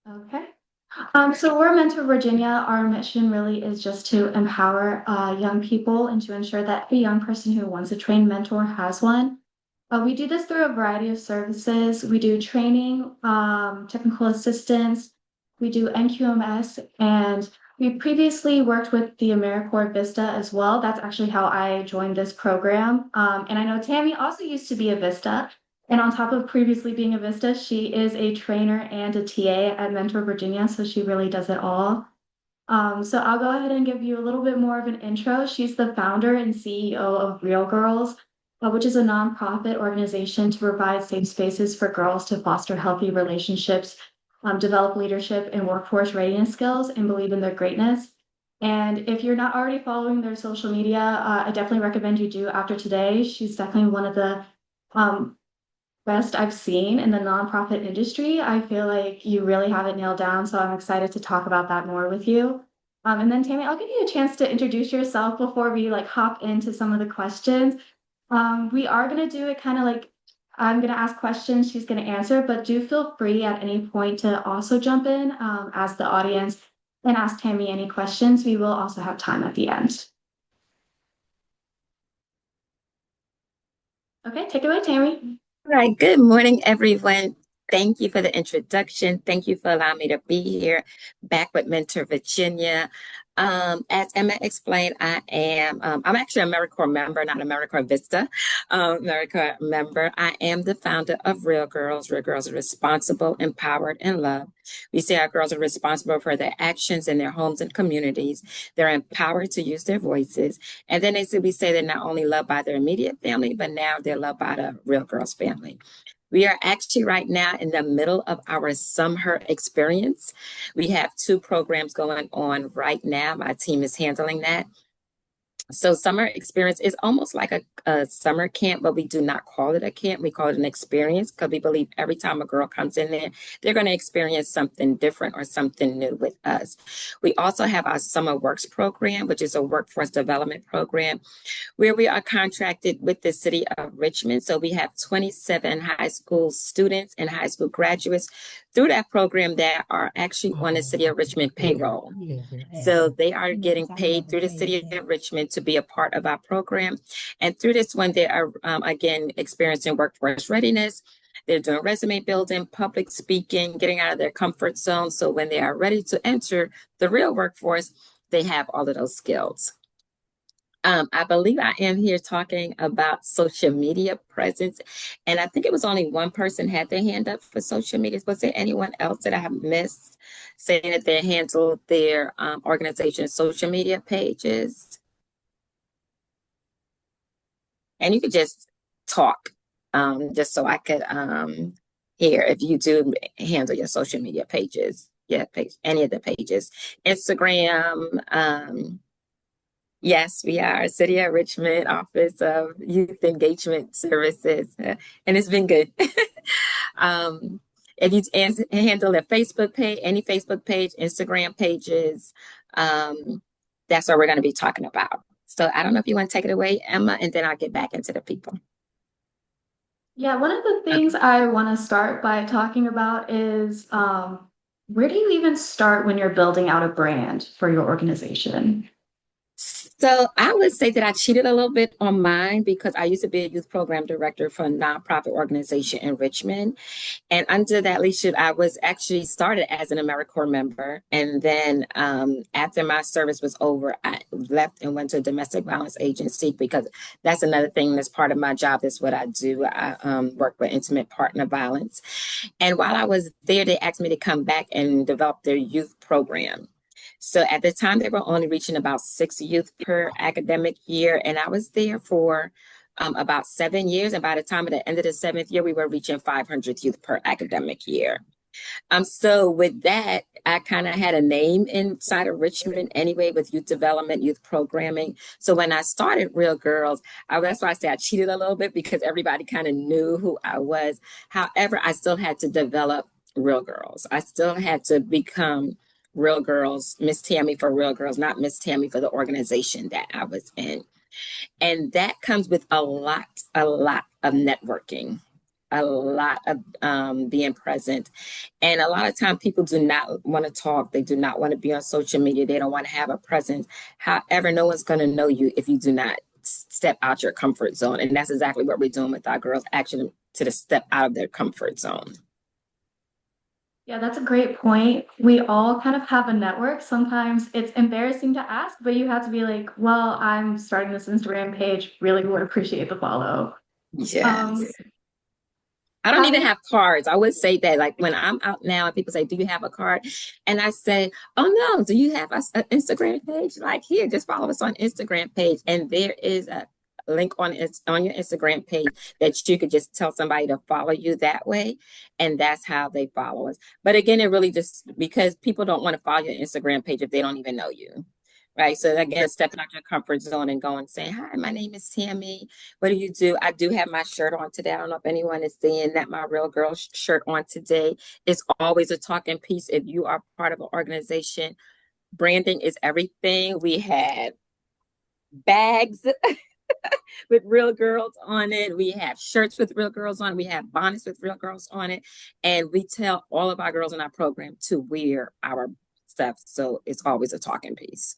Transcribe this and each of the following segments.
Okay. So we're Mentor Virginia. Our mission really is just to empower young people and to ensure that every young person who wants a trained mentor has one. We do this through a variety of services. We do training, technical assistance, we do NQMS, and we previously worked with the AmeriCorps Vista as well. That's actually how I joined this program. And I know Tammy also used to be a Vista. And on top of previously being a Vista, she is a trainer and a TA at Mentor Virginia, so she really does it all. So I'll go ahead and give you a little bit more of an intro. She's the founder and CEO of Real Girls, which is a nonprofit organization to provide safe spaces for girls to foster healthy relationships, develop leadership and workforce readiness skills, and believe in their greatness. And if you're not already following their social media, I definitely recommend you do after today. She's definitely one of the um, best I've seen in the nonprofit industry. I feel like you really have it nailed down, so I'm excited to talk about that more with you. And then Tammy, I'll give you a chance to introduce yourself before we like hop into some of the questions. We are gonna do it kind of like I'm gonna ask questions, she's gonna answer, but do feel free at any point to also jump in as the audience and ask Tammy any questions. We will also have time at the end. Okay, take it away, Tammy. All right, good morning, everyone. Thank you for the introduction. Thank you for allowing me to be here back with Mentor Virginia. As Emma explained, I'm actually an AmeriCorps member, not AmeriCorps Vista, AmeriCorps member. I am the founder of Real Girls. Real Girls are responsible, empowered, and loved. We say our girls are responsible for their actions in their homes and communities. They're empowered to use their voices. And then we say they're not only loved by their immediate family, but now they're loved by the Real Girls family. We are actually right now in the middle of our summer experience. We have two programs going on right now. My team is handling that. So summer experience is almost like a summer camp, but we do not call it a camp. We call it an experience because we believe every time a girl comes in there, they're going to experience something different or something new with us. We also have our Summer Works program, which is a workforce development program where we are contracted with the city of Richmond. So we have 27 high school students and high school graduates through that program that are actually on the city of Richmond payroll. So they are getting paid through the city of Richmond to be a part of our program. And through this one, they are, again, experiencing workforce readiness. They're doing resume building, public speaking, getting out of their comfort zone. So when they are ready to enter the real workforce, they have all of those skills. I believe I am here talking about social media presence, and I think it was only one person had their hand up for social media. Was there anyone else that I have missed saying that they handled their organization's social media pages? And you could just talk, just so I could hear if you do handle your social media pages, yeah, page, any of the pages, Instagram. Yes, we are City of Richmond Office of Youth Engagement Services, and it's been good. um, if you handle a Facebook page, any Facebook page, Instagram pages, um, that's what we're going to be talking about. So I don't know if you want to take it away, Emma, and then I'll get back into the people. Yeah, one of the things Okay. I want to start by talking about is where do you even start when you're building out a brand for your organization? So I would say that I cheated a little bit on mine because I used to be a youth program director for a nonprofit organization in Richmond. And under that leadership, I was actually started as an AmeriCorps member. And then after my service was over, I left and went to a domestic violence agency because that's another thing that's part of my job. That's what I do. I work with intimate partner violence. And while I was there, they asked me to come back and develop their youth program. So at the time, they were only reaching about 6 youth per academic year. And I was there for about 7 years. And by the time of the end of the seventh year, we were reaching 500 youth per academic year. So with that, I kind of had a name inside of Richmond anyway with youth development, youth programming. So when I started Real Girls, that's why I say I cheated a little bit because everybody kind of knew who I was. However, I still had to develop Real Girls. I still had to become Real Girls, Miss Tammy for Real Girls, not Miss Tammy for the organization that I was in. And that comes with a lot of networking. a lot of being present. And a lot of time people do not want to talk. They do not want to be on social media. They don't want to have a presence. However, no one's going to know you if you do not step out your comfort zone. And that's exactly what we're doing with our girls, actually to the step out of their comfort zone. Yeah, that's a great point. We all kind of have a network. Sometimes it's embarrassing to ask, but you have to be like, well, I'm starting this Instagram page. Really would appreciate the follow. Um, Yes. I don't how do even you, have cards. I would say that, like when I'm out now and people say, "Do you have a card?" And I say, "Oh no, do you have an Instagram page?" Like here, just follow us on Instagram page, and there is a link on your Instagram page that you could just tell somebody to follow you that way, and that's how they follow us. But again, it really just because people don't want to follow your Instagram page if they don't even know you. Right. So again, stepping out your comfort zone and going saying, "Hi, my name is Tammy. What do you do?" I do have my shirt on today. I don't know if anyone is seeing that my Real Girl shirt on today. It's always a talking piece. If you are part of an organization, branding is everything. We have bags with Real Girls on it. We have shirts with Real Girls on it. We have bonnets with Real Girls on it. And we tell all of our girls in our program to wear our stuff. So it's always a talking piece.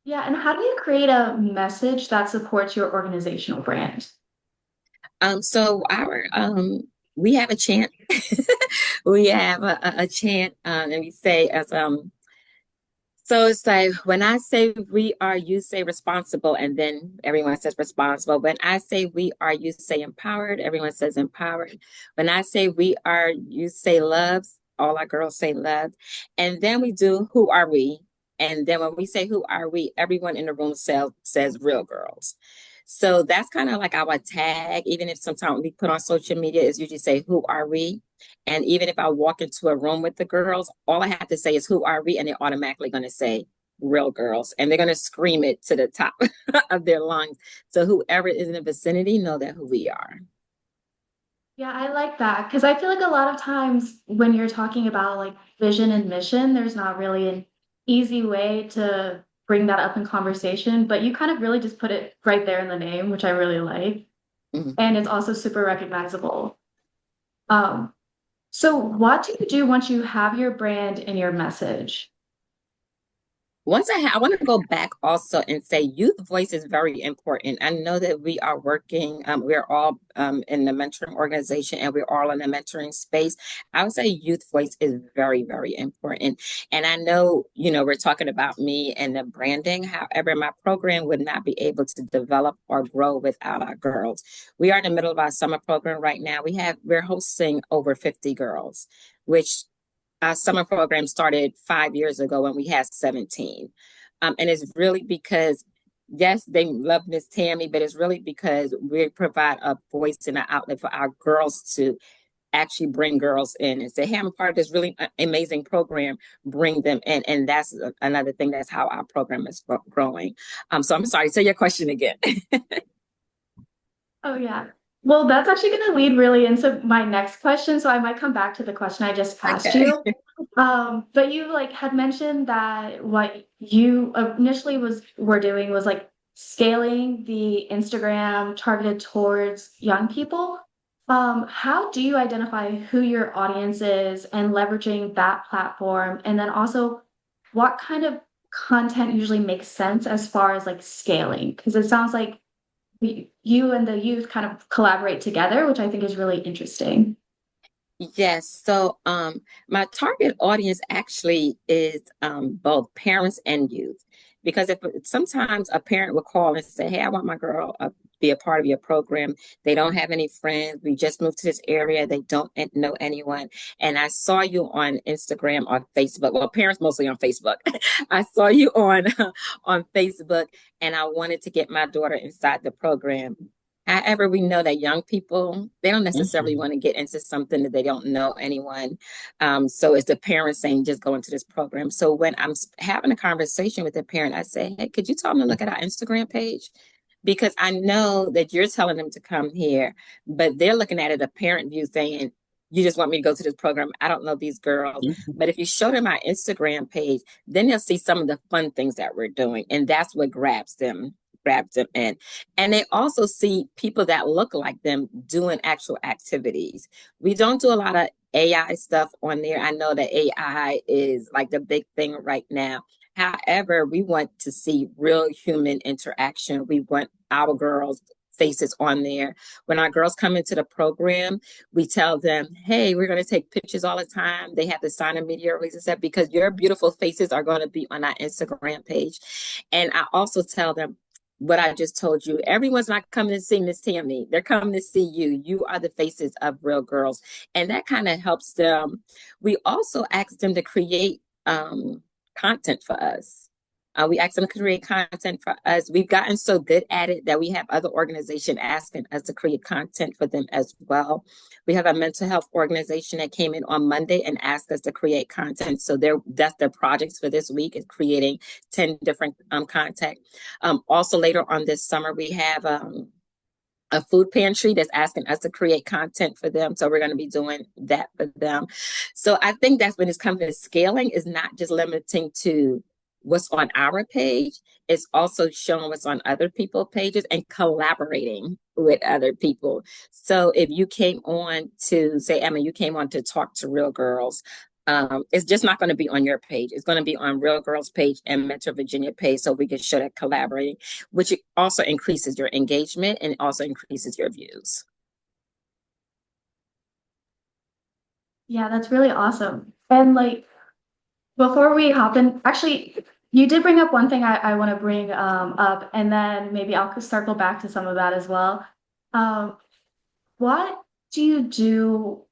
yeah, and how do you create a message that supports your organizational brand? So our we have a chant. We have a chant, and we say as so it's like when I say we are, you say responsible, and then everyone says responsible. When I say we are, you say empowered, everyone says empowered. When I say we are, you say love, all our girls say love. And then we do who are we? And then when we say who are we, everyone in the room says real girls. So that's kind of like our tag, even if sometimes we put on social media is usually say who are we? And even if I walk into a room with the girls, all I have to say is, "Who are we?" And they're automatically going to say, "Real girls." And they're going to scream it to the top of their lungs. So whoever is in the vicinity know that who we are. Yeah, I like that because I feel like a lot of times when you're talking about like vision and mission, there's not really an easy way to bring that up in conversation, but you kind of really just put it right there in the name, which I really like. Mhm. And it's also super recognizable. Um, so what do you do once you have your brand and your message? I want to go back also and say youth voice is very important. I know that we are working, we're all in the mentoring organization and we're all in the mentoring space. I would say youth voice is very, very important. And I know, we're talking about me and the branding. However, my program would not be able to develop or grow without our girls. We are in the middle of our summer program right now. We're hosting over 50 girls, which our summer program started 5 years ago when we had 17. And it's really because, yes, they love Miss Tammy, but it's really because we provide a voice and an outlet for our girls to actually bring girls in and say, "Hey, I'm a part of this really amazing program, bring them in." And that's another thing. That's how our program is growing. So I'm sorry, say your question again. Oh, yeah. Well, that's actually going to lead really into my next question. So I might come back to the question I just asked Okay. you. But you like had mentioned that what you initially were doing was like scaling the Instagram targeted towards young people. How do you identify who your audience is and leveraging that platform? And then also, what kind of content usually makes sense as far as like scaling? Because it sounds like you and the youth kind of collaborate together, which I think is really interesting. Yes. So my target audience actually is both parents and youth. Because if sometimes a parent will call and say, "Hey, I want my girl be a part of your program. They don't have any friends. We just moved to this area. They don't know anyone. And I saw you on Instagram or Facebook. Well, parents mostly on Facebook. I saw you on on Facebook, and I wanted to get my daughter inside the program." However, we know that young people, they don't necessarily want to get into something that they don't know anyone. So it's the parents saying, "Just go into this program." So when I'm having a conversation with the parent, I say, "Hey, could you tell them to look at our Instagram page?" Because I know that you're telling them to come here, but they're looking at it a parent view saying, "You just want me to go to this program. I don't know these girls." But if you show them our Instagram page, then they'll see some of the fun things that we're doing. And that's what grabs them grab them in. And they also see people that look like them doing actual activities. We don't do a lot of AI stuff on there. I know that AI is like the big thing right now. However, we want to see real human interaction. We want our girls' faces on there. When our girls come into the program, we tell them, hey, we're going to take pictures all the time. They have to sign a media release and stuff because your beautiful faces are going to be on our Instagram page. And I also tell them what I just told you. Everyone's not coming to see Miss Tammy. They're coming to see you. You are the faces of real girls. And that kind of helps them. We also ask them to create content for us. We ask them to create content for us. We've gotten so good at it that we have other organizations asking us to create content for them as well. We have a mental health organization that came in on Monday and asked us to create content. So that's their projects for this week is creating 10 different content. Also later on this summer, we have a food pantry that's asking us to create content for them. So we're going to be doing that for them. So I think that's when it's coming to scaling is not just limiting to what's on our page. It's also showing what's on other people's pages and collaborating with other people. So if you came on to say, Emma, you came on to talk to real girls, it's just not going to be on your page. It's going to be on Real Girls page and Mentor Virginia page so we can show that collaborating, which also increases your engagement and also increases your views. Yeah, that's really awesome. And like before we hop in, actually, you did bring up one thing I want to bring up, and then maybe I'll circle back to some of that as well. Um, what do you do?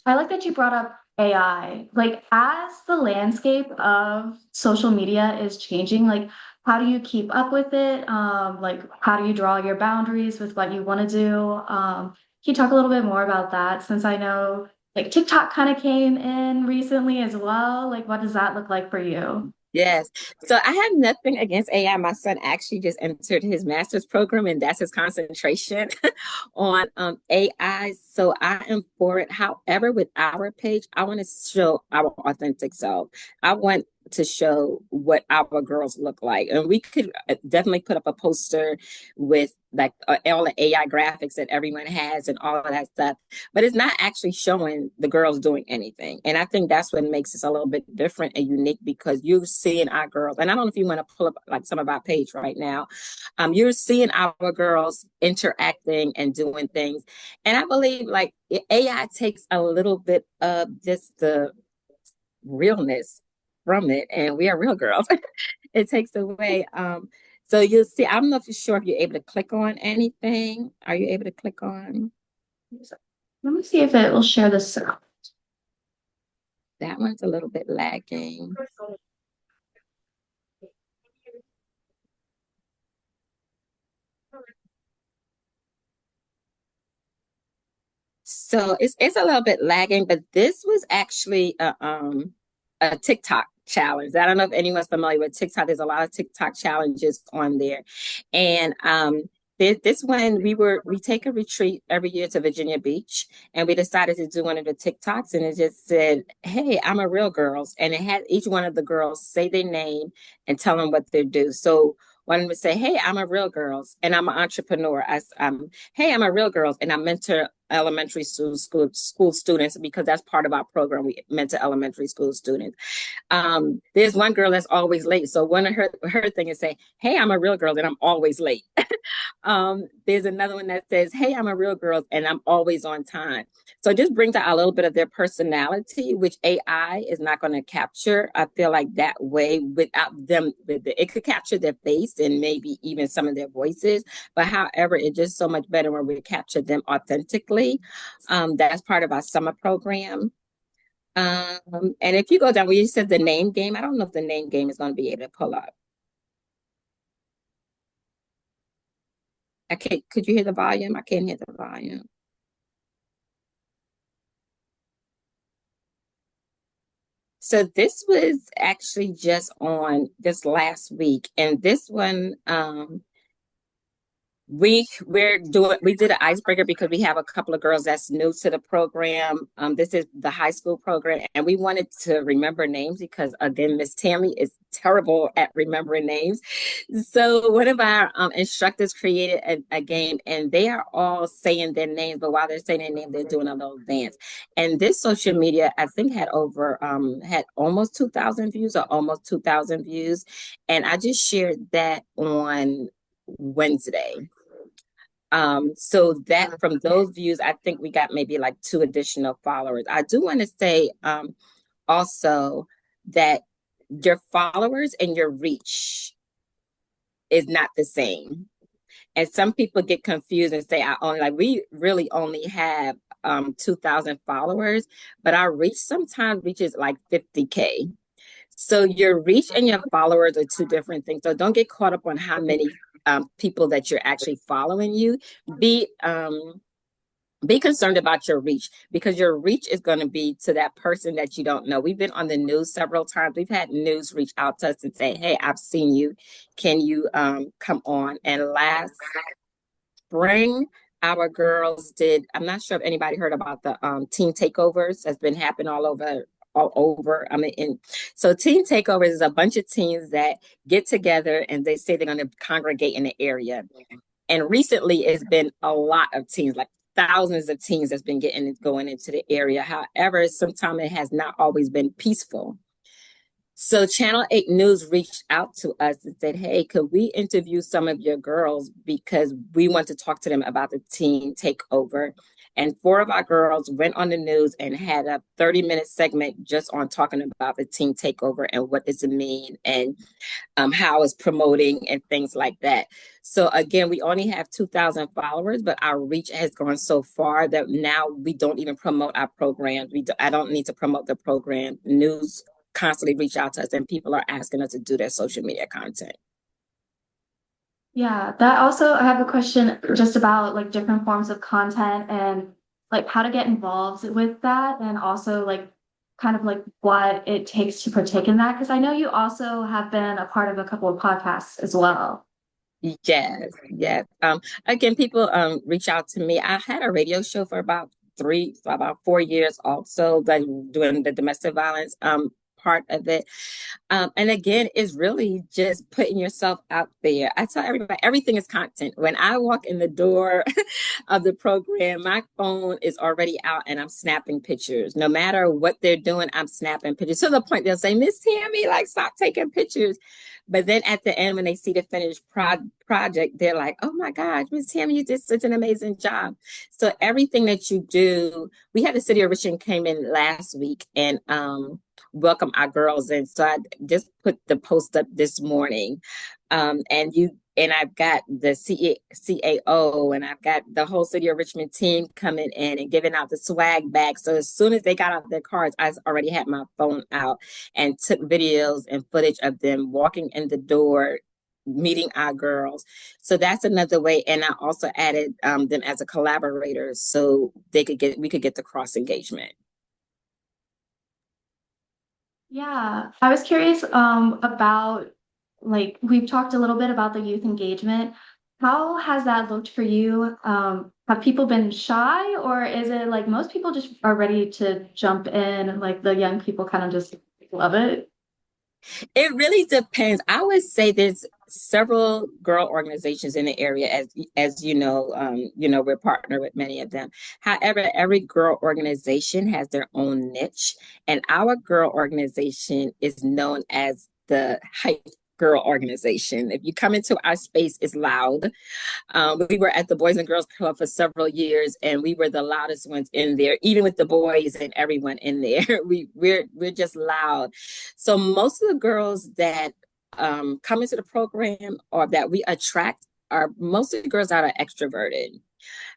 I like that you brought up AI. Like, as the landscape of social media is changing, like, how do you keep up with it? Like, how do you draw your boundaries with what you want to do? Can you talk a little bit more about that? Since I know, like, TikTok kind of came in recently as well. Like, what does that look like for you? Yes. So I have nothing against AI. My son actually just entered his master's program, and that's his concentration on AI. So I am for it. However, with our page, I want to show our authentic self. I want to show what our girls look like. And we could definitely put up a poster with like all the AI graphics that everyone has and all of that stuff, but it's not actually showing the girls doing anything. And I think that's what makes us a little bit different and unique because you're seeing our girls. And I don't know if you want to pull up like some of our page right now. You're seeing our girls interacting and doing things. And I believe like AI takes a little bit of just the realness from it, and we are real girls. It takes away. So you'll see. I'm not sure if you're able to click on anything. Are you able to click on Let me see if it will share this. that one's a little bit lagging. So it's a little bit lagging, but this was actually a TikTok challenge. I don't know if anyone's familiar with TikTok. There's a lot of TikTok challenges on there. And this one we take a retreat every year to Virginia Beach, and we decided to do one of the TikToks, and it just said, "Hey, I'm a real girls," and it had each one of the girls say their name and tell them what they do. So one would say, "Hey, I'm a real girls, and I'm an entrepreneur. Hey, I'm a real girls, and I mentor elementary school students because that's part of our program. We mentor elementary school students. There's one girl that's always late. So one of her thing is say, "Hey, I'm a real girl and I'm always late." There's another one that says, "Hey, I'm a real girl and I'm always on time." So it just brings out a little bit of their personality, which AI is not going to capture. I feel like that way without them, it could capture their face and maybe even some of their voices. But however, it's just so much better when we capture them authentically. That's part of our summer program. And if you go down where you said the name game, I don't know if the name game is going to be able to pull up. Okay, could you hear the volume? I can't hear the volume. So this was actually just on this last week, and this one, We did an icebreaker because we have a couple of girls that's new to the program. This is the high school program, and we wanted to remember names because again, Miss Tammy is terrible at remembering names. So one of our instructors created a game, and they are all saying their names, but while they're saying their name, they're doing a little dance. And this social media, I think, had almost 2,000 views or almost 2,000 views, and I just shared that on Wednesday. So that from those views, I think we got maybe like two additional followers. I do want to say also that your followers and your reach is not the same. And some people get confused and say, I only like we really only have 2,000 followers, but our reach sometimes reaches like 50K. So your reach and your followers are two different things. So don't get caught up on how many people that you're actually following you. Be be concerned about your reach because your reach is going to be to that person that you don't know. We've been on the news several times. We've had news reach out to us and say, "Hey, I've seen you. Can you come on?" And last spring, our girls did. I'm not sure if anybody heard about the team takeovers that's been happening all over. I mean, so team takeovers is a bunch of teams that get together and they say they're going to congregate in the area. And recently, it's been a lot of teams, like thousands of teams that's been going into the area. However, sometimes it has not always been peaceful. So Channel 8 News reached out to us and said, "Hey, could we interview some of your girls because we want to talk to them about the team takeover?" And four of our girls went on the news and had a 30-minute segment just on talking about the team takeover and what does it mean and how it's promoting and things like that. So again, we only have 2,000 followers, but our reach has gone so far that now we don't even promote our programs. I don't need to promote the program. News constantly reach out to us and people are asking us to do their social media content. Yeah, that also, I have a question just about like different forms of content and like how to get involved with that and also like kind of like what it takes to partake in that. Because I know you also have been a part of a couple of podcasts as well. Yes, yes. Again, people reach out to me. I had a radio show for about 4 years also, like doing the domestic violence part of it. And again, it's really just putting yourself out there. I tell everybody, everything is content. When I walk in the door of the program, my phone is already out and I'm snapping pictures. No matter what they're doing, I'm snapping pictures to the point they'll say, "Miss Tammy, like, stop taking pictures." But then at the end, when they see the finished project, they're like, "Oh my gosh, Miss Tammy, you did such an amazing job." So everything that you do, we had the city of Richmond came in last week and welcome our girls in. So I just put the post up this morning. And I've got the CAO and I've got the whole city of Richmond team coming in and giving out the swag bag. So as soon as they got out their cars, I already had my phone out and took videos and footage of them walking in the door, meeting our girls. So that's another way. And I also added them as a collaborator so we could get the cross engagement. Yeah, I was curious about like we've talked a little bit about the youth engagement. How has that looked for you? Have people been shy or is it like most people just are ready to jump in, like the young people kind of just love it? It really depends. I would say there's several girl organizations in the area, as you know, we're partnered with many of them. However, every girl organization has their own niche, and our girl organization is known as the hype girl organization. If you come into our space, it's loud. We were at the Boys and Girls Club for several years, and we were the loudest ones in there, even with the boys and everyone in there. We're just loud. So most of the girls that come into the program or that we attract are most of the girls that are extroverted.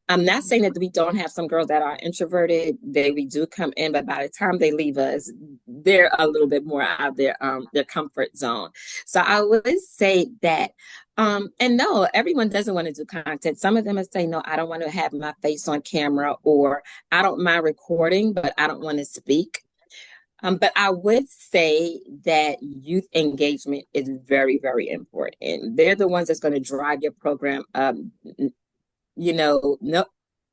I'm not saying that we don't have some girls that are introverted. We do come in, but by the time they leave us, they're a little bit more out of their comfort zone. So I would say that and no, everyone doesn't want to do content. Some of them would say, "No, I don't want to have my face on camera," or "I don't mind recording, but I don't want to speak." But I would say that youth engagement is very, very important. They're the ones that's going to drive your program. No,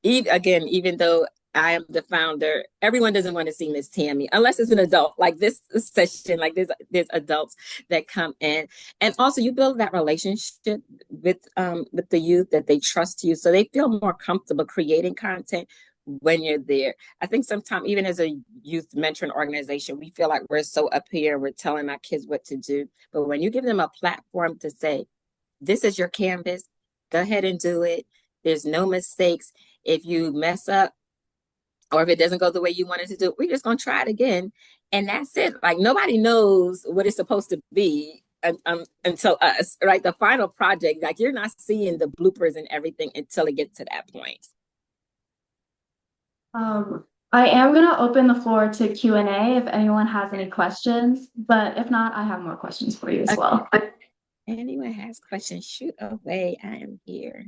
even though I am the founder, everyone doesn't want to see Miss Tammy unless it's an adult. Like this session, like there's adults that come in, and also you build that relationship with the youth that they trust you, so they feel more comfortable creating content when you're there. I think sometimes even as a youth mentoring organization, we feel like we're so up here, we're telling our kids what to do, but when you give them a platform to say, "This is your canvas, go ahead and do it." There's no mistakes. If you mess up or if it doesn't go the way you wanted to do, we're just going to try it again. And that's it. Like nobody knows what it's supposed to be until us, right? The final project, like you're not seeing the bloopers and everything until it gets to that point. I am gonna open the floor to Q&A if anyone has any questions, but if not, I have more questions for you as well. Anyone has questions, shoot away. I am here.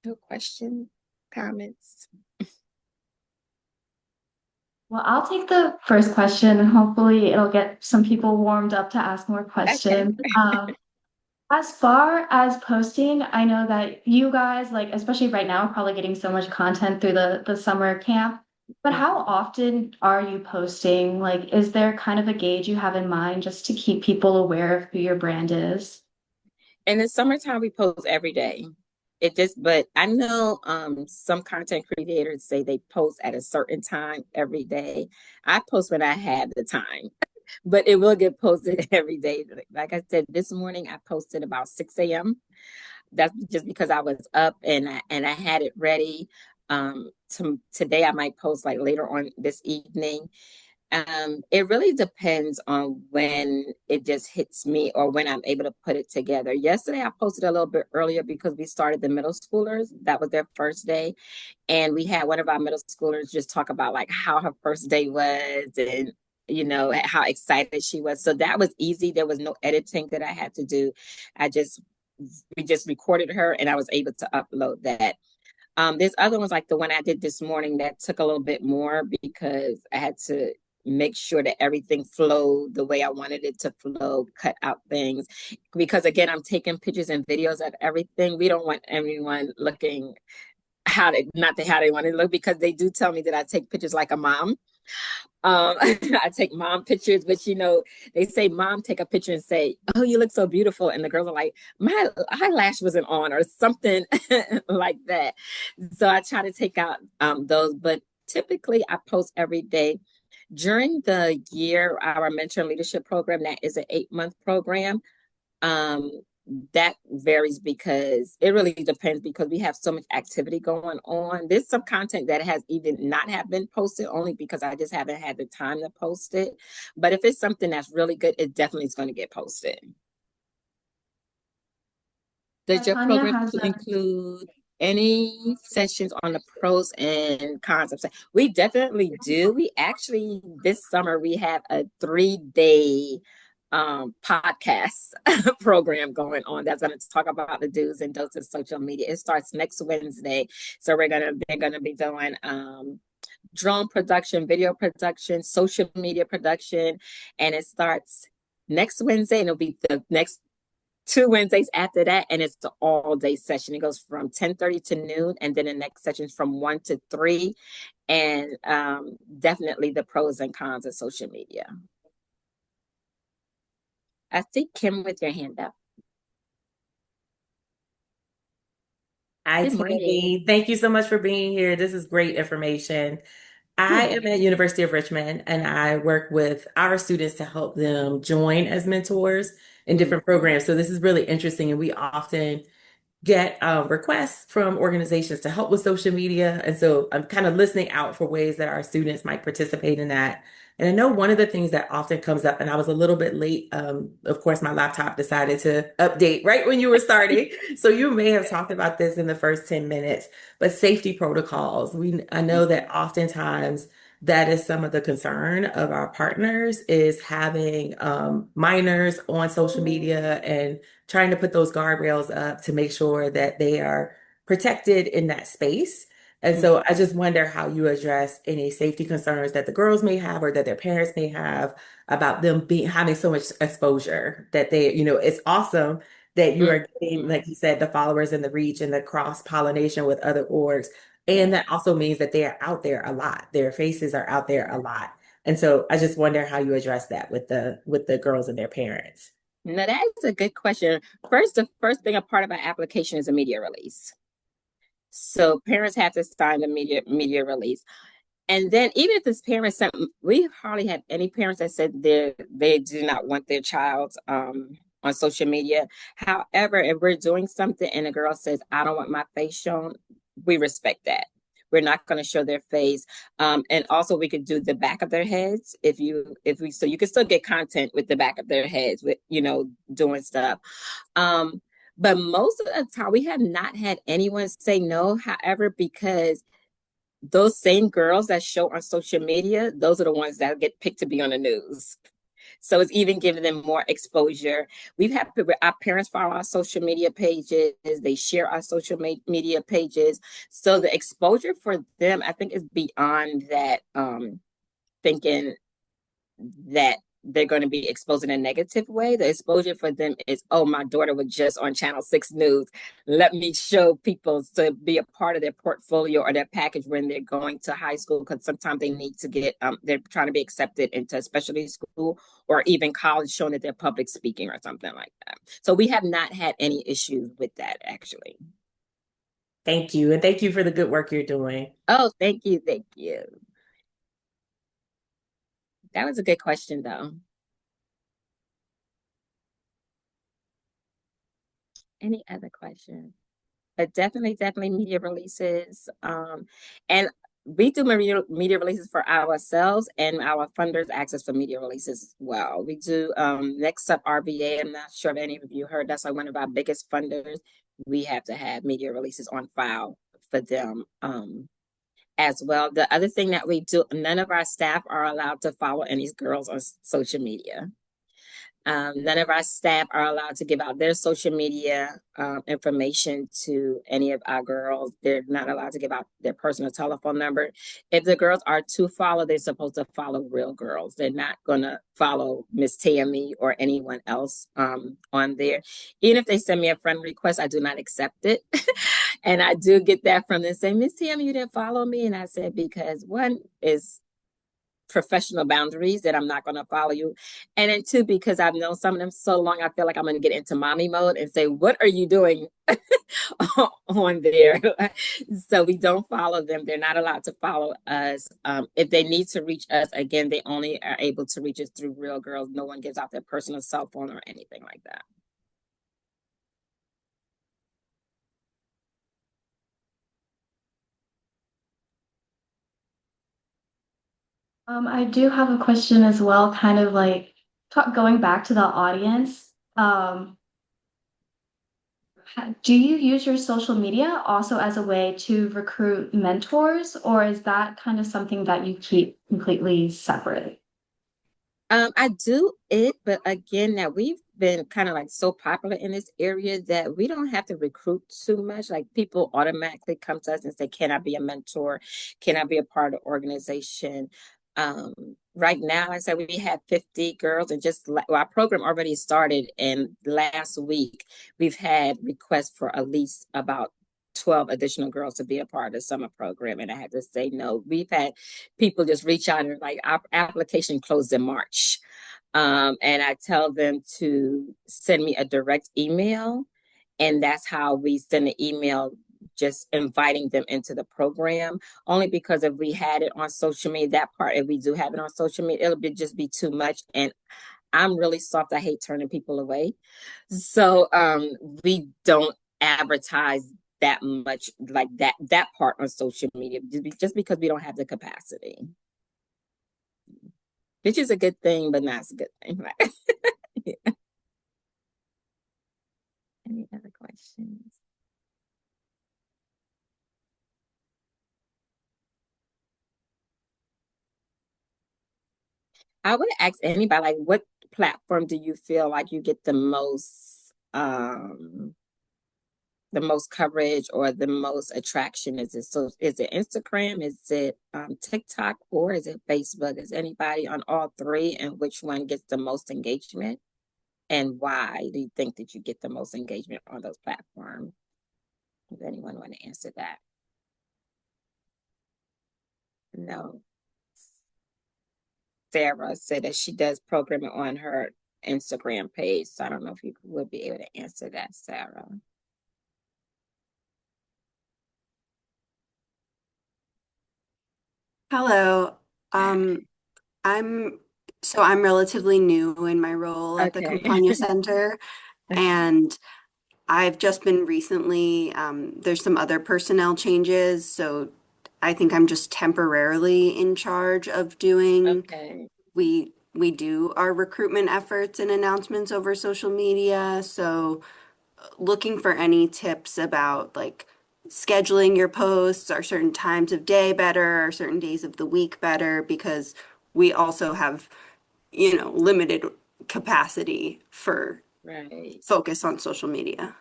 No questions, comments. Well, I'll take the first question and hopefully it'll get some people warmed up to ask more questions. Okay. As far as posting, I know that you guys, like, especially right now, are probably getting so much content through the summer camp. But how often are you posting? Like, is there kind of a gauge you have in mind just to keep people aware of who your brand is? In the summertime, we post every day. But I know some content creators say they post at a certain time every day. I post when I have the time, but it will get posted every day. Like I said, this morning I posted about 6 a.m. That's just because I was up and I had it ready. Today I might post like later on this evening. It really depends on when it just hits me or when I'm able to put it together. Yesterday, I posted a little bit earlier because we started the middle schoolers. That was their first day. And we had one of our middle schoolers just talk about like how her first day was and how excited she was. So that was easy. There was no editing that I had to do. I just we just recorded her and I was able to upload that. There's other ones like the one I did this morning that took a little bit more because I had to make sure that everything flowed the way I wanted it to flow, cut out things. Because again, I'm taking pictures and videos of everything. We don't want everyone looking how they want to look because they do tell me that I take pictures like a mom. I take mom pictures, but they say mom take a picture and say, "Oh, you look so beautiful," and the girls are like, "My eyelash wasn't on," or something like that. So I try to take out those, but typically I post every day. During the year, our mentor leadership program, that is an 8-month program. Um, that varies because it really depends because we have so much activity going on. There's some content that has even not have been posted only because I just haven't had the time to post it. But if it's something that's really good, it definitely is going to get posted. Does your Tanya program has a include any sessions on the pros and cons of sex? We definitely do. We actually, this summer, we have a 3-day podcast program going on that's going to talk about the do's and don'ts of social media. It starts next Wednesday. So they're gonna be doing drone production, video production, social media production, and it starts next Wednesday and it'll be the next 2 Wednesdays after that, and it's the all-day session. It goes from 10:30 to noon, and then the next session is from 1 to 3, and definitely the pros and cons of social media. I see Kim with your hand up. Hi, Good morning. Tammy. Thank you so much for being here. This is great information. I am at University of Richmond and I work with our students to help them join as mentors in different programs. So this is really interesting and we often get requests from organizations to help with social media. And so I'm kind of listening out for ways that our students might participate in that. And I know one of the things that often comes up, and I was a little bit late. Of course, my laptop decided to update right when you were starting. So you may have talked about this in the first 10 minutes, but safety protocols. I know that oftentimes that is some of the concern of our partners is having minors on social media and trying to put those guardrails up to make sure that they are protected in that space. And so I just wonder how you address any safety concerns that the girls may have or that their parents may have about them being having so much exposure that they, it's awesome that you are getting, like you said, the followers and the reach and the cross-pollination with other orgs. And that also means that they are out there a lot. Their faces are out there a lot. And so I just wonder how you address that with the girls and their parents. Now that's a good question. First, the first thing a part of our application is a media release. So parents have to sign the media release. And then even if this parent sent, we hardly have any parents that said they do not want their child on social media. However, if we're doing something and a girl says, I don't want my face shown, we respect that. We're not going to show their face. And also we could do the back of their heads so you can still get content with the back of their heads with, doing stuff. But most of the time we have not had anyone say no. However, because those same girls that show on social media, those are the ones that get picked to be on the news. So it's even giving them more exposure. We've had our parents follow our social media pages. They share our social media pages. So the exposure for them, I think, is beyond that, thinking that they're going to be exposed in a negative way. The exposure for them is, oh, my daughter was just on Channel 6 News. Let me show people to be a part of their portfolio or their package when they're going to high school, because sometimes they need to get, they're trying to be accepted into a specialty school or even college, showing that they're public speaking or something like that. So we have not had any issues with that, actually. Thank you. And thank you for the good work you're doing. Oh, thank you. Thank you. That was a good question, though. Any other questions? But definitely media releases. And we do media releases for ourselves, and our funders access for media releases as well. We do Next Up RVA. I'm not sure if any of you heard, that's like one of our biggest funders. We have to have media releases on file for them as well. The other thing that we do, none of our staff are allowed to follow any girls on social media. None of our staff are allowed to give out their social media information to any of our girls. They're not allowed to give out their personal telephone number. If the girls are to follow, they're supposed to follow real girls. They're not going to follow Miss Tammy or anyone else on there. Even if they send me a friend request, I do not accept it. And I do get that from them saying, Miss Tammy, you didn't follow me. And I said, because one is professional boundaries that I'm not going to follow you. And then two, because I've known some of them so long, I feel like I'm going to get into mommy mode and say, what are you doing on there? So we don't follow them. They're not allowed to follow us. If they need to reach us, again, they only are able to reach us through Real Girls. No one gives out their personal cell phone or anything like that. I do have a question as well, kind of like going back to the audience. Do you use your social media also as a way to recruit mentors, or is that kind of something that you keep completely separate? I do it, but again, now we've been kind of like so popular in this area that we don't have to recruit too much. Like people automatically come to us and say, can I be a mentor? Can I be a part of the organization? Right now, like I said, we have 50 girls, and our program already started. And last week, we've had requests for at least about 12 additional girls to be a part of the summer program. And I had to say no. We've had people just reach out and like, our application closed in March. And I tell them to send me a direct email. And that's how we send an email just inviting them into the program. Only because if we had it on social media, that part, if we do have it on social media, it'll just be too much. And I'm really soft. I hate turning people away. So we don't advertise that much like that part on social media, just because we don't have the capacity, which is a good thing, but not a good thing, right? Yeah. Any other questions? I would ask anybody, like, what platform do you feel like you get the most the most coverage or the most attraction? Is it Instagram? Is it TikTok, or is it Facebook? Is anybody on all three, and which one gets the most engagement? And why do you think that you get the most engagement on those platforms? Does anyone want to answer that? No. Sarah said that she does programming on her Instagram page. So I don't know if you would be able to answer that, Sarah. Hello. I'm I'm relatively new in my role at the Okay. Campagna Center, Okay. and I've just been recently, there's some other personnel changes, so I think I'm just temporarily in charge of doing, Okay. we do our recruitment efforts and announcements over social media, so looking for any tips about like scheduling your posts, are certain times of day better, are certain days of the week better, because we also have, limited capacity for Right. focus on social media.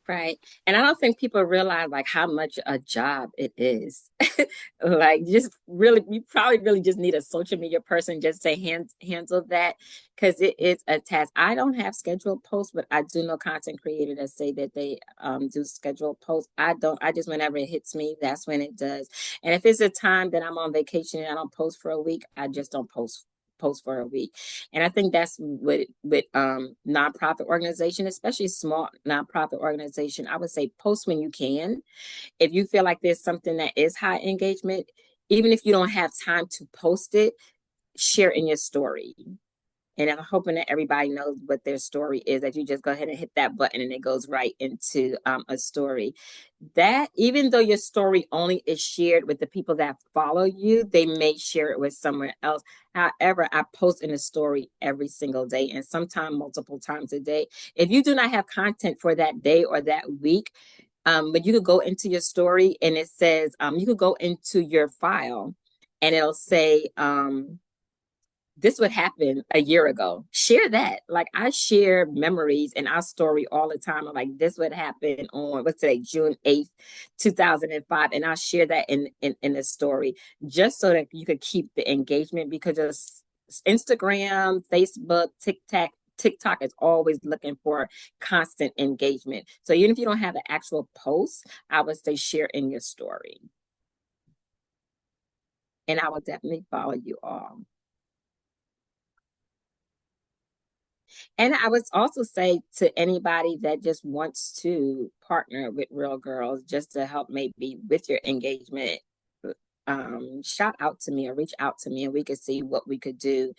Right. And I don't think people realize like how much a job it is. Like just really, you probably really just need a social media person just to handle that, because it is a task. I don't have scheduled posts, but I do know content creators that say that they do scheduled posts. I don't. I just, whenever it hits me, that's when it does. And if it's a time that I'm on vacation and I don't post for a week, I just don't post for a week. And I think that's with nonprofit organization, especially small nonprofit organization. I would say post when you can. If you feel like there's something that is high engagement, even if you don't have time to post it, share in your story. And I'm hoping that everybody knows what their story is, that you just go ahead and hit that button and it goes right into a story. That even though your story only is shared with the people that follow you, they may share it with someone else. However, I post in a story every single day, and sometimes multiple times a day. If you do not have content for that day or that week, but you could go into your story and it says, you could go into your file and it'll say, this would happen a year ago. Share that. Like I share memories in our story all the time. I'm like, this would happen on what's today, June 8th, 2005. And I'll share that in the story just so that you could keep the engagement, because Instagram, Facebook, TikTok is always looking for constant engagement. So even if you don't have an actual post, I would say share in your story. And I will definitely follow you all. And I would also say to anybody that just wants to partner with Real Girls just to help maybe with your engagement, shout out to me or reach out to me and we could see what we could do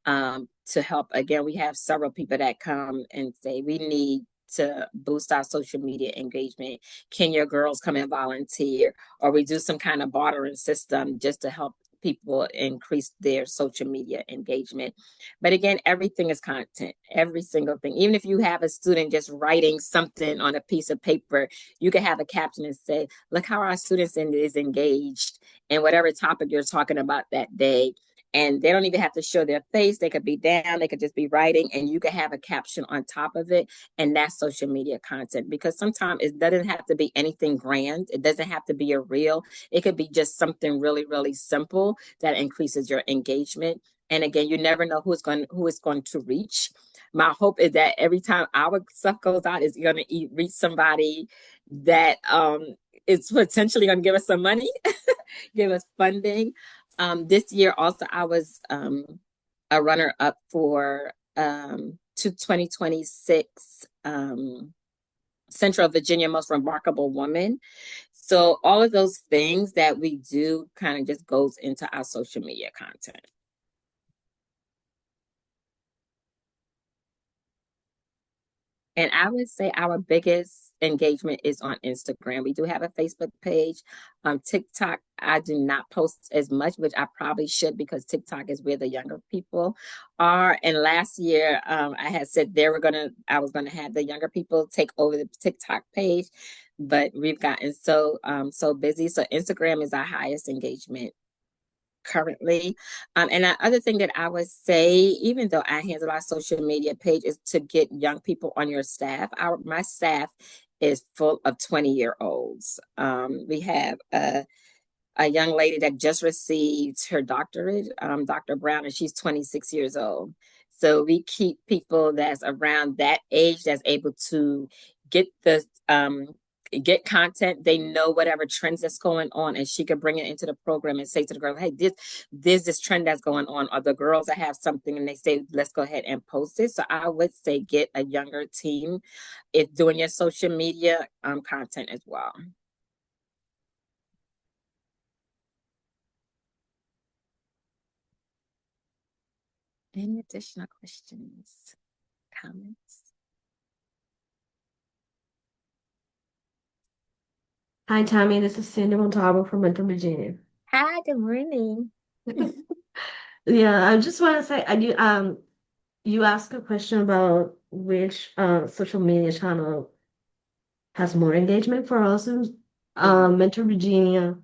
to help. Again, we have several people that come and say, we need to boost our social media engagement. Can your girls come and volunteer? Or we do some kind of bartering system just to help people increase their social media engagement. But again, everything is content, every single thing. Even if you have a student just writing something on a piece of paper, you can have a caption and say, look how our students is engaged in whatever topic you're talking about that day. And they don't even have to show their face. They could be down, they could just be writing, and you could have a caption on top of it. And that's social media content, because sometimes it doesn't have to be anything grand. It doesn't have to be a reel. It could be just something really, really simple that increases your engagement. And again, you never know who is going to reach. My hope is that every time our stuff goes out, it's going to reach somebody that is potentially going to give us some money, give us funding. This year also, I was a runner up for to 2026 Central Virginia Most Remarkable Woman. So all of those things that we do kind of just goes into our social media content. And I would say our biggest engagement is on Instagram. We do have a Facebook page. TikTok, I do not post as much, which I probably should, because TikTok is where the younger people are. And last year, I had said I was gonna have the younger people take over the TikTok page, but we've gotten so busy. So Instagram is our highest engagement currently. And the other thing that I would say, even though I handle our social media page, is to get young people on your staff. My staff is full of 20-year-olds. We have a young lady that just received her doctorate, Dr. Brown, and she's 26 years old. So we keep people that's around that age that's able to get the get content. They know whatever trends that's going on, and she could bring it into the program and say to the girl, "Hey, there's this trend that's going on." Or the girls that have something and they say, "Let's go ahead and post it." So I would say get a younger team. It's doing your social media content as well. Any additional questions, comments? Hi, Tammy. This is Cindy Montalvo from Mentor Virginia. Hi, good morning. Yeah, I just want to say, you asked a question about which social media channel has more engagement for us in Mentor Virginia.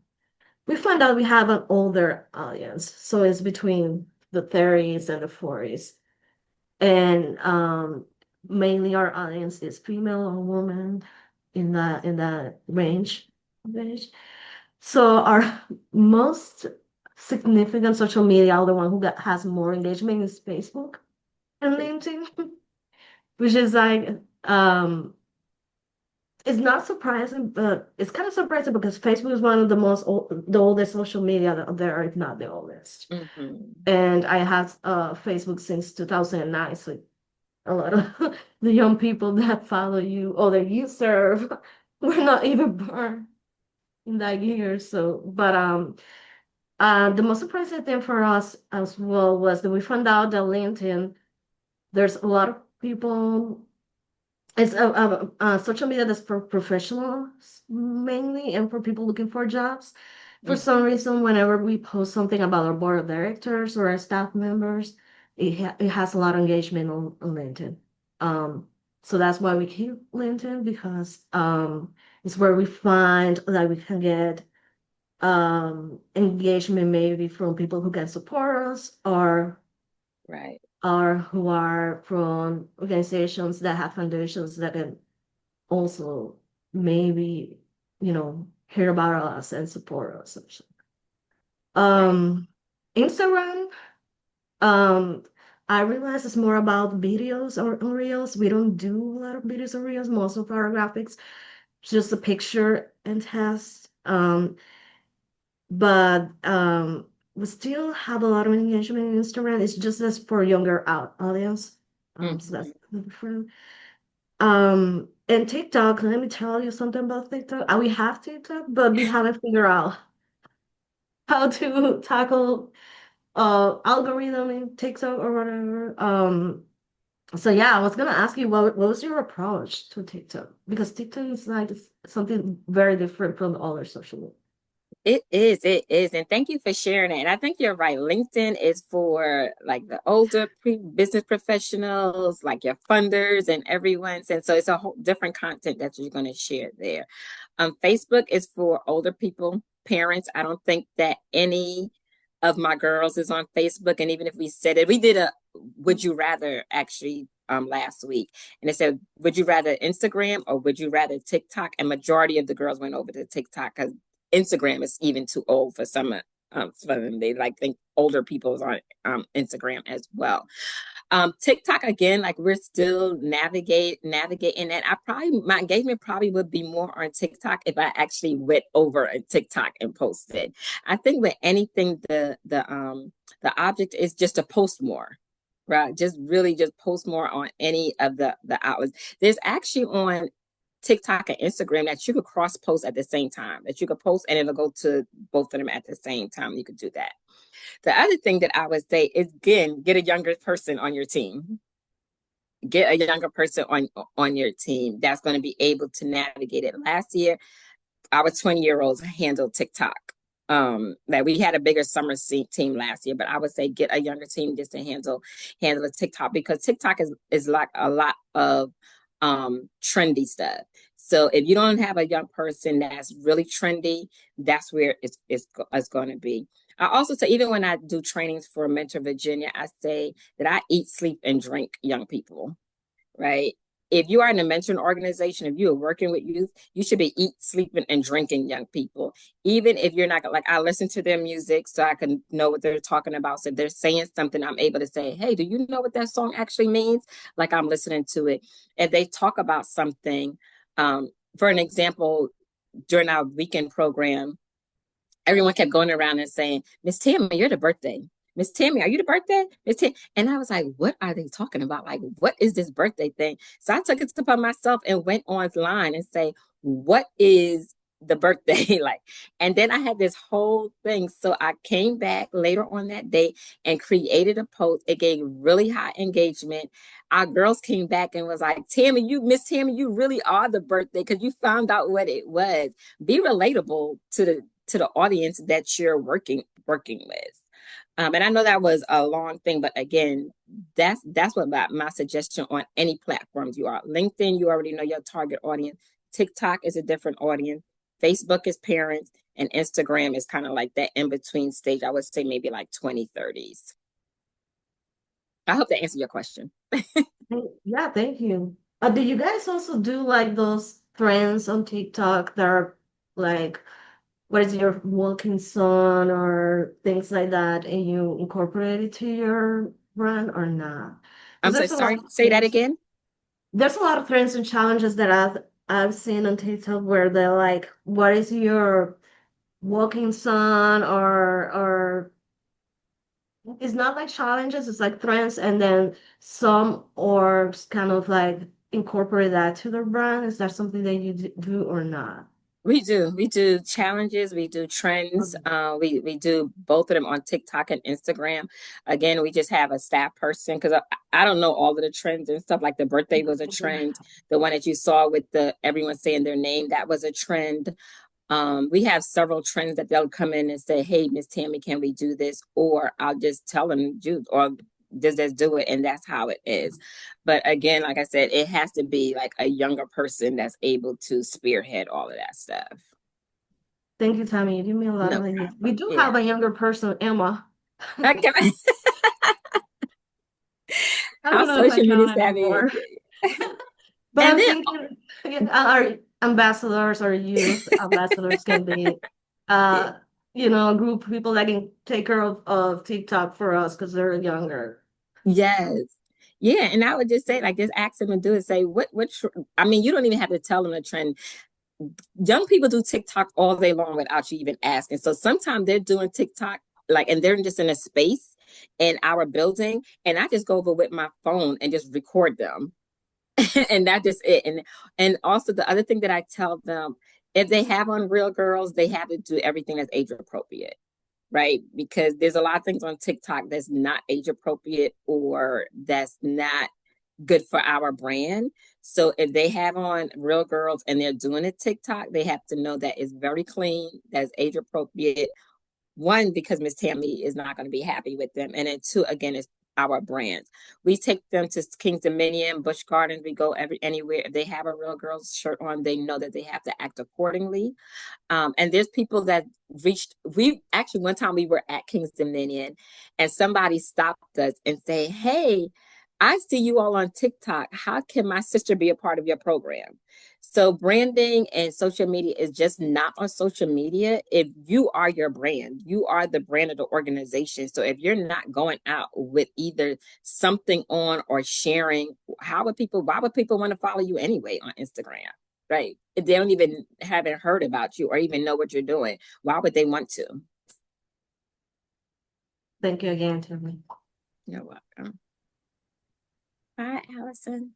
We found out we have an older audience, so it's between the 30s and the 40s, and mainly our audience is female or woman in that range of age. So our most significant social media, the one has more engagement is Facebook and LinkedIn, which is like it's not surprising, but it's kind of surprising because Facebook is one of the oldest social media out there, if not the oldest. And I had Facebook since 2009, so a lot of the young people that follow you or that you serve were not even born in that year. So, but the most surprising thing for us as well was that we found out that LinkedIn, there's a lot of people. It's a social media that's for professionals mainly and for people looking for jobs. For some reason, whenever we post something about our board of directors or our staff members, it has a lot of engagement on LinkedIn. So that's why we keep LinkedIn because it's where we find that we can get engagement maybe from people who can support us or Right. or who are from organizations that have foundations that can also maybe, hear about us and support us. Instagram, I realize it's more about videos or reels. We don't do a lot of videos or reels. Most of our graphics, just a picture and text. But we still have a lot of engagement in Instagram. It's just as for younger audience. So that's different. And TikTok, let me tell you something about TikTok. We have TikTok, but we haven't figured out how to tackle algorithm in TikTok or whatever. So yeah, I was gonna ask you what was your approach to TikTok? Because TikTok is like something very different from the other social media. It is. And thank you for sharing it. And I think you're right. LinkedIn is for like the older business professionals, like your funders and everyone's. And so it's a whole different content that you're going to share there. Facebook is for older people, parents. I don't think that any of my girls is on Facebook. And even if we said it, we did a would you rather actually last week. And it said, would you rather Instagram or would you rather TikTok? And majority of the girls went over to TikTok because Instagram is even too old for some of them. They think older people is on Instagram as well. TikTok again, like we're still navigating that. My engagement probably would be more on TikTok if I actually went over a TikTok and posted. I think with anything, the object is just to post more. Right, just post more on any of the outlets. There's actually on TikTok and Instagram that you could cross post at the same time, that you could post and it'll go to both of them at the same time. You could do that. The other thing that I would say is, again, get a younger person on your team. Get a younger person on your team that's going to be able to navigate it. Last year, our 20-year-olds handled TikTok. That we had a bigger summer team last year, but I would say get a younger team just to handle a TikTok, because TikTok is like a lot of trendy stuff. So if you don't have a young person that's really trendy, that's where it's going to be. I also say, even when I do trainings for Mentor Virginia, I say that I eat, sleep, and drink young people, right? if you are in a mentoring organization, if you are working with youth, you should be eating, sleeping, and drinking young people. Even if you're not, like, I listen to their music so I can know what they're talking about. So if they're saying something, I'm able to say, hey, do you know what that song actually means? Like, I'm listening to it. If they talk about something, for an example, during our weekend program, everyone kept going around and saying, Miss Tammy, you're the birthday. Miss Tammy, are you the birthday? Miss Tammy. And I was like, what are they talking about? Like, what is this birthday thing? So I took it upon myself and went online and say, what is the birthday like? And then I had this whole thing. So I came back later on that day and created a post. It gave really high engagement. Our girls came back and was like, Tammy, Miss Tammy, you really are the birthday because you found out what it was. Be relatable to the audience that you're working with. And I know that was a long thing, but again, that's what my suggestion on any platforms you are. LinkedIn, you already know your target audience. TikTok is a different audience. Facebook is parents, and Instagram is kind of like that in between stage. I would say maybe like 2030s. I hope that answered your question. Yeah, thank you. Do you guys also do like those trends on TikTok that are like, what is your walking song or things like that, and you incorporate it to your brand or not? I'm Because so there's a lot sorry. of Say that trends. again. There's a lot of trends and challenges that I've seen on TikTok where they're like, what is your walking song or it's not like challenges, it's like trends, and then some orgs kind of like incorporate that to their brand. Is that something that you do or not? We do challenges, we do trends. We do both of them on TikTok and Instagram. Again, we just have a staff person because I don't know all of the trends and stuff. Like the birthday was a trend. The one that you saw with everyone saying their name, that was a trend. We have several trends that they'll come in and say, hey, Miss Tammy, can we do this? Or I'll just tell them, or just do it. And that's how it is. But again, like I said, it has to be like a younger person that's able to spearhead all of that stuff. Thank you, Tammy. You give me a lot No of ideas. We do Yeah. have a younger person, Emma. Okay. I How don't know if I social media count savvy is anymore. it? But And I'm then, thinking our ambassadors or youth ambassadors can be, yeah. uh, a group of people that can take care of TikTok for us because they're younger. Yes. Yeah. And I would just say, like, just ask them and do it. Say, I mean, you don't even have to tell them the trend. Young people do TikTok all day long without you even asking. So sometimes they're doing TikTok, like, and they're just in a space in our building. And I just go over with my phone and just record them. And that's just it. And also the other thing that I tell them, if they have on Real Girls, they have to do everything that's age appropriate, right? Because there's a lot of things on TikTok that's not age appropriate or that's not good for our brand. So if they have on Real Girls and they're doing a TikTok, they have to know that it's very clean, that's age appropriate. One, because Miss Tammy is not going to be happy with them. And then two, again, it's our brands. We take them to King's Dominion, Busch Gardens. We go anywhere. If they have a Real Girls shirt on, they know that they have to act accordingly. And there's people that we actually, one time we were at King's Dominion and somebody stopped us and say, hey, I see you all on TikTok. How can my sister be a part of your program? So branding and social media is just not on social media. If you are your brand, you are the brand of the organization. So if you're not going out with either something on or sharing, why would people want to follow you anyway on Instagram? Right. If they don't even haven't heard about you or even know what you're doing, why would they want to? Thank you again, Tammy. You're welcome. Bye, Allison.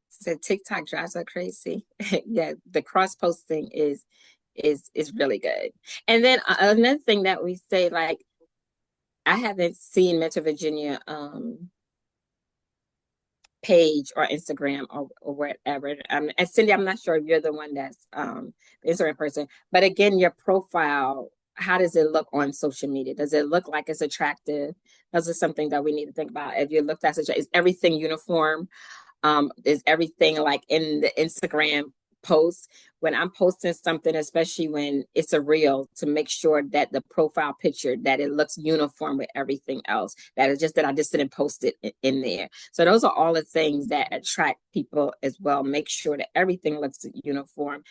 So TikTok drives her crazy. Yeah, the cross posting is really good. And then another thing that we say, like, I haven't seen Mentor Virginia page or Instagram or whatever. And Cindy, I'm not sure if you're the one that's the Instagram person, but again, your profile, how does it look on social media? Does it look like it's attractive? Those are something that we need to think about. If you look at is everything uniform? Is everything like in the Instagram posts, when I'm posting something, especially when it's a reel, to make sure that the profile picture, that it looks uniform with everything else. That is just that I just didn't post it in there. So those are all the things that attract people as well. Make sure that everything looks uniform.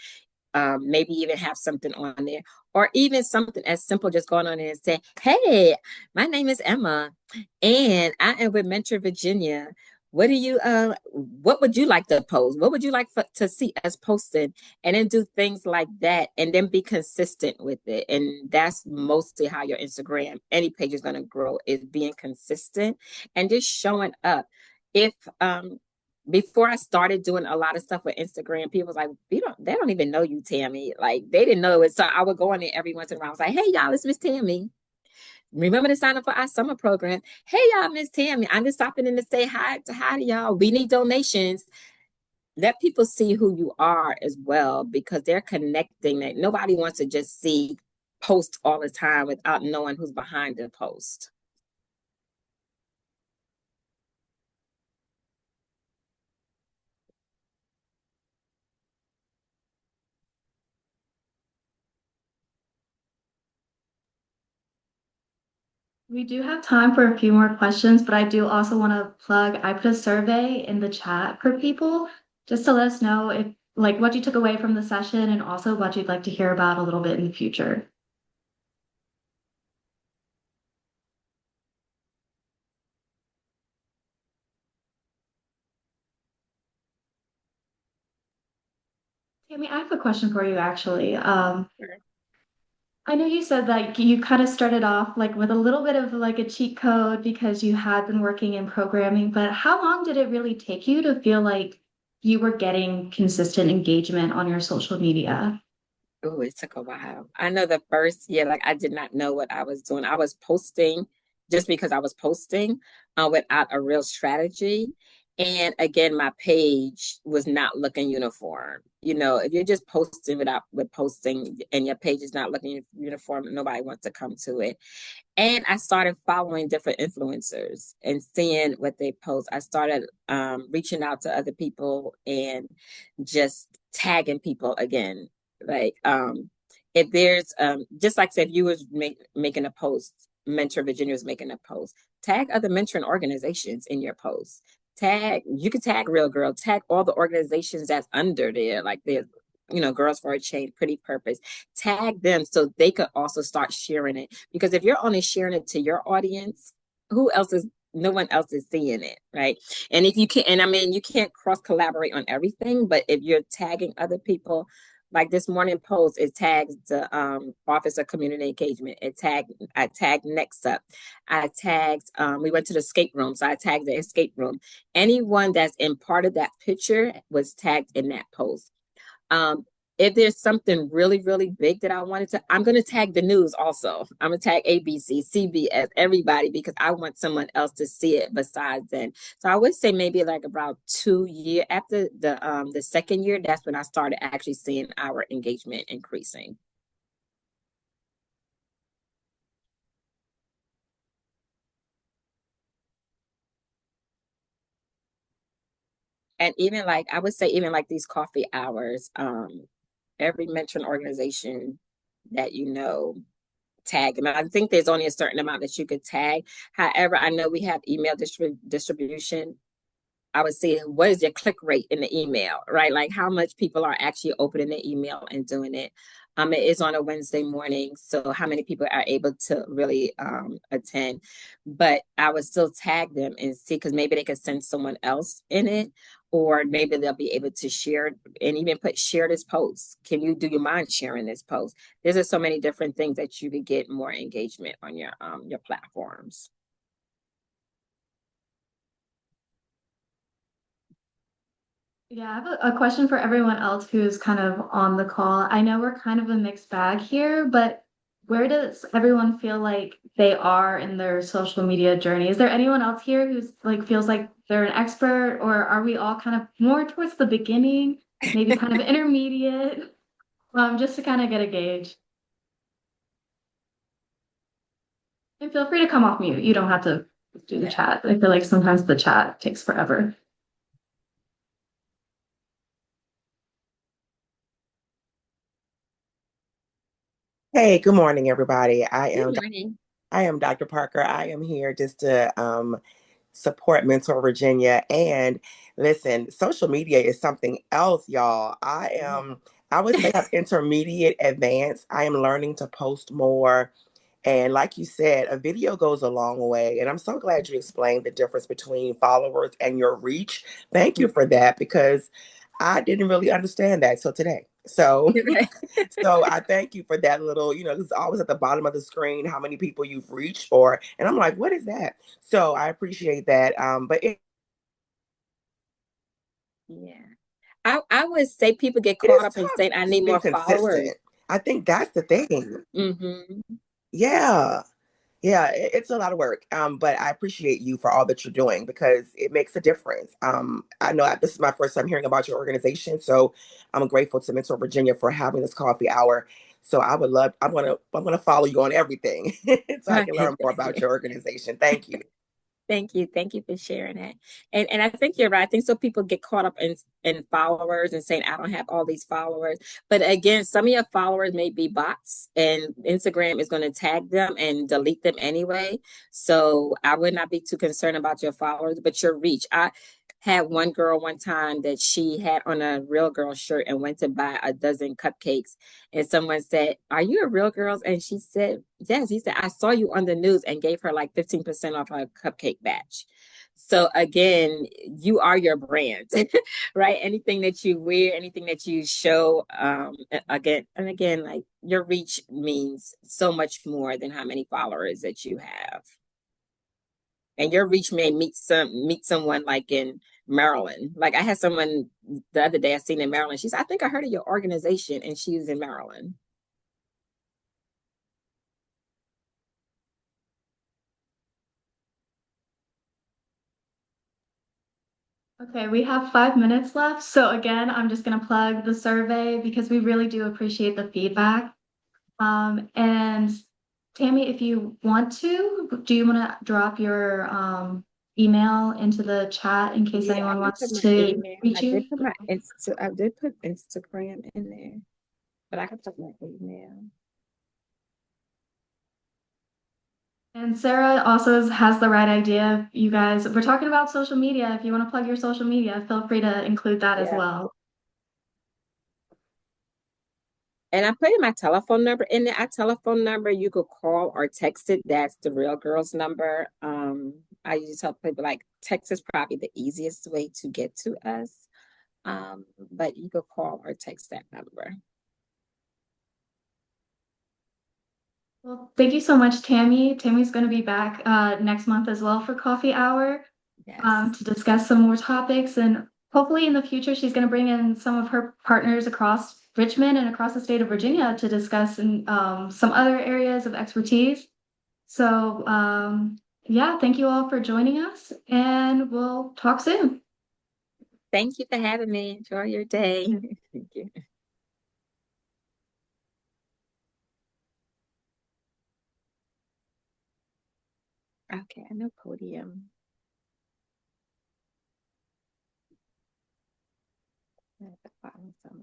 Maybe even have something on there, or even something as simple, just going on there and say, hey, my name is Emma and I am with Mentor Virginia. What would you like to post? What would you like to see us posting? And then do things like that, and then be consistent with it. And that's mostly how your Instagram, any page, is going to grow, is being consistent and just showing up. If before I started doing a lot of stuff with Instagram, people was like, they don't even know you, Tammy. Like, they didn't know it. So I would go on there every once in a while. I was like, hey, y'all, it's Miss Tammy. Remember to sign up for our summer program. Hey, y'all, Miss Tammy. I'm just stopping in to say hi to y'all. We need donations. Let people see who you are as well, because they're connecting. That nobody wants to just see posts all the time without knowing who's behind the post. We do have time for a few more questions, but I do also want to plug, I put a survey in the chat for people just to let us know if like what you took away from the session and also what you'd like to hear about a little bit in the future. Tammy, I have a question for you actually. Sure. I know you said that you kind of started off like with a little bit of like a cheat code because you had been working in programming, but how long did it really take you to feel like you were getting consistent engagement on your social media? Oh, it took a while. I know the first year, like, I did not know what I was doing. I was posting just because I was posting, without a real strategy. And again, my page was not looking uniform. You know, if you're just posting with posting and your page is not looking uniform, nobody wants to come to it. And I started following different influencers and seeing what they post. I started reaching out to other people and just tagging people again. Like, if there's just like I said, if you was making a post, Mentor Virginia was making a post, tag other mentoring organizations in your post. You can tag Real Girl, tag all the organizations that's under there, like there's, Girls for a Change, Pretty Purpose. Tag them so they could also start sharing it. Because if you're only sharing it to your audience, no one else is seeing it, right? And if you can, and I mean, you can't cross collaborate on everything, but if you're tagging other people, like this morning post, it tags the Office of Community Engagement. I tagged Next Up. I tagged, we went to the escape room, so I tagged the escape room. Anyone that's in part of that picture was tagged in that post. If there's something really, really big that I wanted to, I'm going to tag the news also. I'm going to tag ABC, CBS, everybody, because I want someone else to see it besides them. So I would say maybe like about 2 years after the second year, that's when I started actually seeing our engagement increasing. And even like, I would say even like these coffee hours, every mentoring organization that tag. And I think there's only a certain amount that you could tag. However, I know we have email distribution. I would say, what is your click rate in the email, right? Like how much people are actually opening the email and doing it. It is on a Wednesday morning, so how many people are able to really attend? But I would still tag them and see, because maybe they could send someone else in it, or maybe they'll be able to share and even share this post. Can you do you mind sharing this post? There's just so many different things that you could get more engagement on your platforms. Yeah, I have a question for everyone else who's kind of on the call. I know we're kind of a mixed bag here, but where does everyone feel like they are in their social media journey? Is there anyone else here who's like feels like they're an expert, or are we all kind of more towards the beginning, maybe kind of intermediate? Just to kind of get a gauge. And feel free to come off mute. You don't have to do the chat. I feel like sometimes the chat takes forever. Hey, good morning, everybody. Good morning. I am Dr. Parker. I am here just to support Mentor Virginia. And listen, social media is something else, y'all. I would say I'm intermediate advanced. I am learning to post more. And like you said, a video goes a long way. And I'm so glad you explained the difference between followers and your reach. Thank you for that because I didn't really understand that till today. So, so I thank you for that little, it's always at the bottom of the screen how many people you've reached or, and I'm like, what is that? So I appreciate that. But Yeah. I would say people get it caught is up in tough saying, I need being more followers. consistent. I think that's the thing. Mm-hmm. Yeah. Yeah, it's a lot of work, but I appreciate you for all that you're doing because it makes a difference. I know this is my first time hearing about your organization, so I'm grateful to Mentor Virginia for having this coffee hour. So I'm gonna follow you on everything so I can learn more about your organization. Thank you. Thank you. Thank you for sharing that. And I think you're right. I think so people get caught up in followers and saying, I don't have all these followers. But again, some of your followers may be bots and Instagram is going to tag them and delete them anyway. So I would not be too concerned about your followers, but your reach. I had one girl one time that she had on a Real Girl shirt and went to buy a dozen cupcakes. And someone said, Are you a Real Girls? And she said, Yes. He said, I saw you on the news, and gave her like 15% off her cupcake batch. So again, you are your brand, right? Anything that you wear, anything that you show, again, like your reach means so much more than how many followers that you have. And your reach may meet someone like in Maryland. Like I had someone the other day I seen in Maryland. She said, I think I heard of your organization, and she's in Maryland. Okay, we have 5 minutes left. So again, I'm just gonna plug the survey because we really do appreciate the feedback. And Tammy, if you want to, do you want to drop your email into the chat in case Yeah, I anyone can put wants my to email. reach you? I did put Instagram in there, but I can put my email. And Sarah also has the right idea. You guys, we're talking about social media. If you want to plug your social media, feel free to include that as Yeah. well. And I put in my telephone number in there. Our telephone number, you could call or text it. That's the Real Girls number. I usually tell people like text is probably the easiest way to get to us. But you could call or text that number. Well, thank you so much, Tammy. Tammy's going to be back next month as well for coffee hour Yes. to discuss some more topics. And hopefully in the future, she's going to bring in some of her partners across Richmond and across the state of Virginia to discuss some other areas of expertise. So yeah, thank you all for joining us, and we'll talk soon. Thank you for having me. Enjoy your day. Thank you. Okay, I know Podium. I have to follow some.